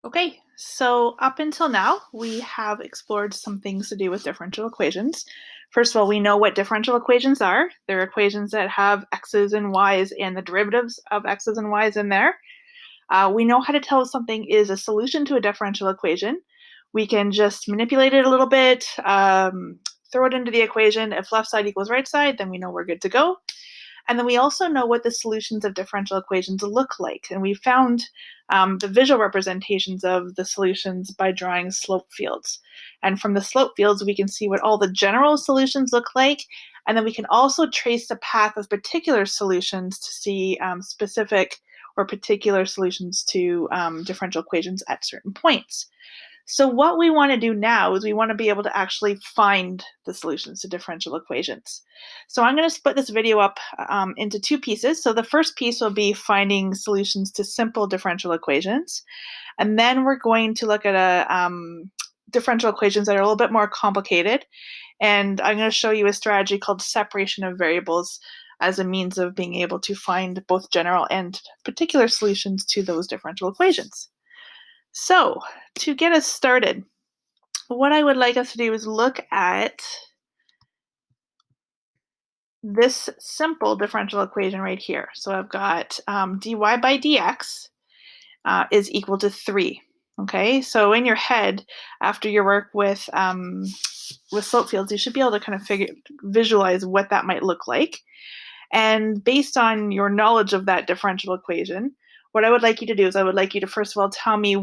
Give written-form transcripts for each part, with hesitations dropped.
Okay, so up until now, we have explored some things to do with differential equations. First of all, we know what differential equations are. They're equations that have x's and y's and the derivatives of x's and y's in there. We know how to tell if something is a solution to a differential equation. We can just manipulate it a little bit, throw it into the equation. If left side equals right side, then we know we're good to go. And then we also know what the solutions of differential equations look like. And we found the visual representations of the solutions by drawing slope fields. And from the slope fields, we can see what all the general solutions look like. And then we can also trace the path of particular solutions to see specific or particular solutions to differential equations at certain points. So what we want to do now is we want to be able to actually find the solutions to differential equations. So I'm going to split this video up into two pieces. So the first piece will be finding solutions to simple differential equations. And then we're going to look at differential equations that are a little bit more complicated. And I'm going to show you a strategy called separation of variables as a means of being able to find both general and particular solutions to those differential equations. So to get us started, what I would like us to do is look at this simple differential equation right here. So I've got dy by dx is equal to 3. Okay, so in your head, after your work with slope fields, you should be able to kind of visualize what that might look like. And based on your knowledge of that differential equation, what I would like you to do is I would like you to first of all tell me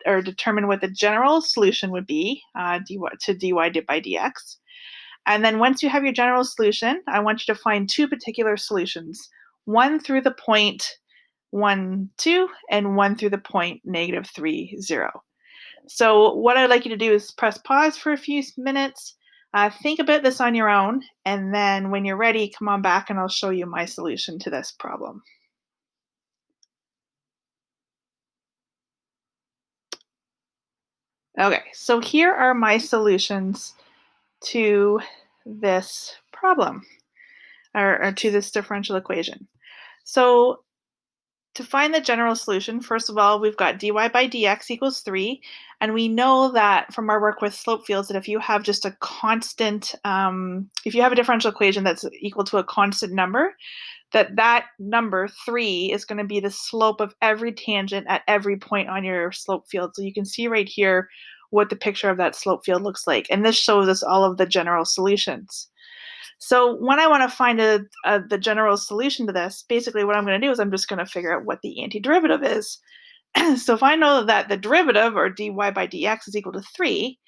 determine what the general solution would be to dy by dx. And then once you have your general solution, I want you to find two particular solutions, one through the point 1, 2, and one through the point -3, 0. So what I'd like you to do is press pause for a few minutes, think about this on your own, and then when you're ready, come on back and I'll show you my solution to this problem. Okay, so here are my solutions to this problem, or to this differential equation. So to find the general solution, first of all, we've got dy by dx equals 3, and we know that from our work with slope fields that if you have just a constant, if you have a differential equation that's equal to a constant number, that number 3 is going to be the slope of every tangent at every point on your slope field. So you can see right here what the picture of that slope field looks like, and this shows us all of the general solutions. So when I want to find the general solution to this, basically what I'm going to do is I'm just going to figure out what the antiderivative is. So if I know that the derivative, or dy by dx, is equal to 3,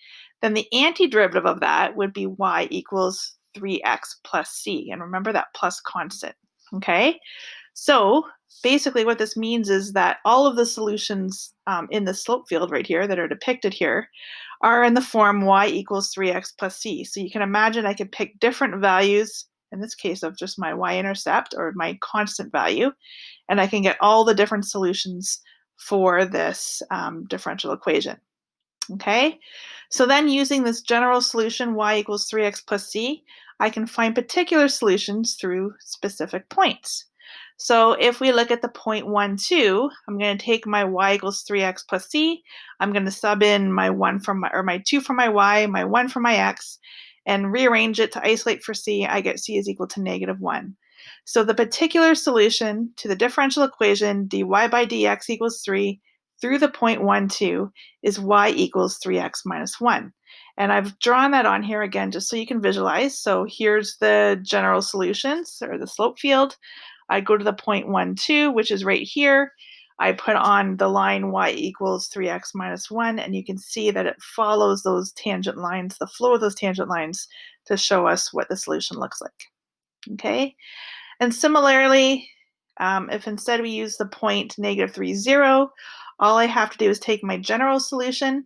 then the antiderivative of that would be y equals 3x plus c. And remember that plus constant, okay? So basically what this means is that all of the solutions in the slope field right here that are depicted here are in the form y equals 3x plus c. So you can imagine I could pick different values, in this case of just my y-intercept or my constant value, and I can get all the different solutions for this differential equation. Okay, so then using this general solution y equals 3x plus c, I can find particular solutions through specific points. So if we look at the point 1, 2, I'm going to take my y equals 3x plus c. I'm going to sub in my 1 from my 2 for my y, my 1 for my x, and rearrange it to isolate for c. I get c is equal to -1. So the particular solution to the differential equation dy by dx equals 3 through the point 1, 2 is y equals 3x minus 1. And I've drawn that on here again just so you can visualize. So here's the general solutions, or the slope field. I go to the point 1, 2, which is right here. I put on the line y equals 3x minus 1, and you can see that it follows those tangent lines, the flow of those tangent lines, to show us what the solution looks like. Okay, and similarly, if instead we use the point -3, 0, all I have to do is take my general solution.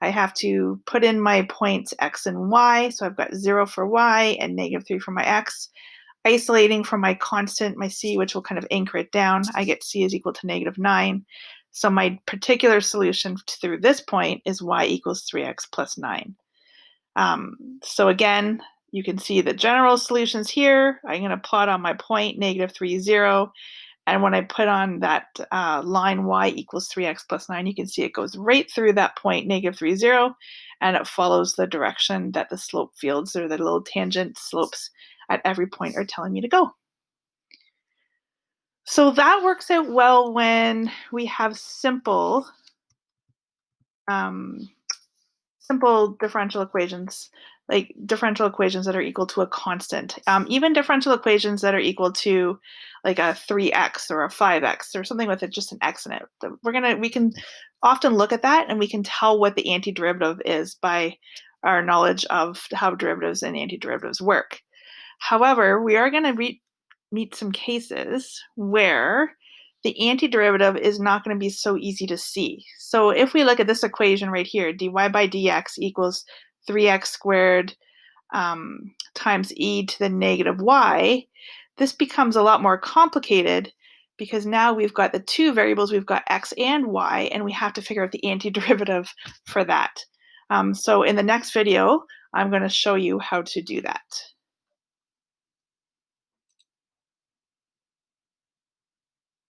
I have to put in my points x and y, so I've got 0 for y and -3 for my x. Isolating from my constant, my c, which will kind of anchor it down, I get c is equal to -9. So my particular solution through this point is y equals 3x plus 9. So again, you can see the general solutions here. I'm going to plot on my point -3, 0. And when I put on that line y equals 3x plus 9, you can see it goes right through that point, negative 3, 0, and it follows the direction that the slope fields or the little tangent slopes at every point are telling me to go. So that works out well when we have simple differential equations, like differential equations that are equal to a constant. Even differential equations that are equal to like a 3x or a 5x or something with just an x in it. We can often look at that and we can tell what the antiderivative is by our knowledge of how derivatives and antiderivatives work. However, we are going to meet some cases where the antiderivative is not going to be so easy to see. So if we look at this equation right here, dy by dx equals 3x squared times e to the negative y, this becomes a lot more complicated because now we've got the two variables, we've got x and y, and we have to figure out the antiderivative for that. So in the next video, I'm going to show you how to do that.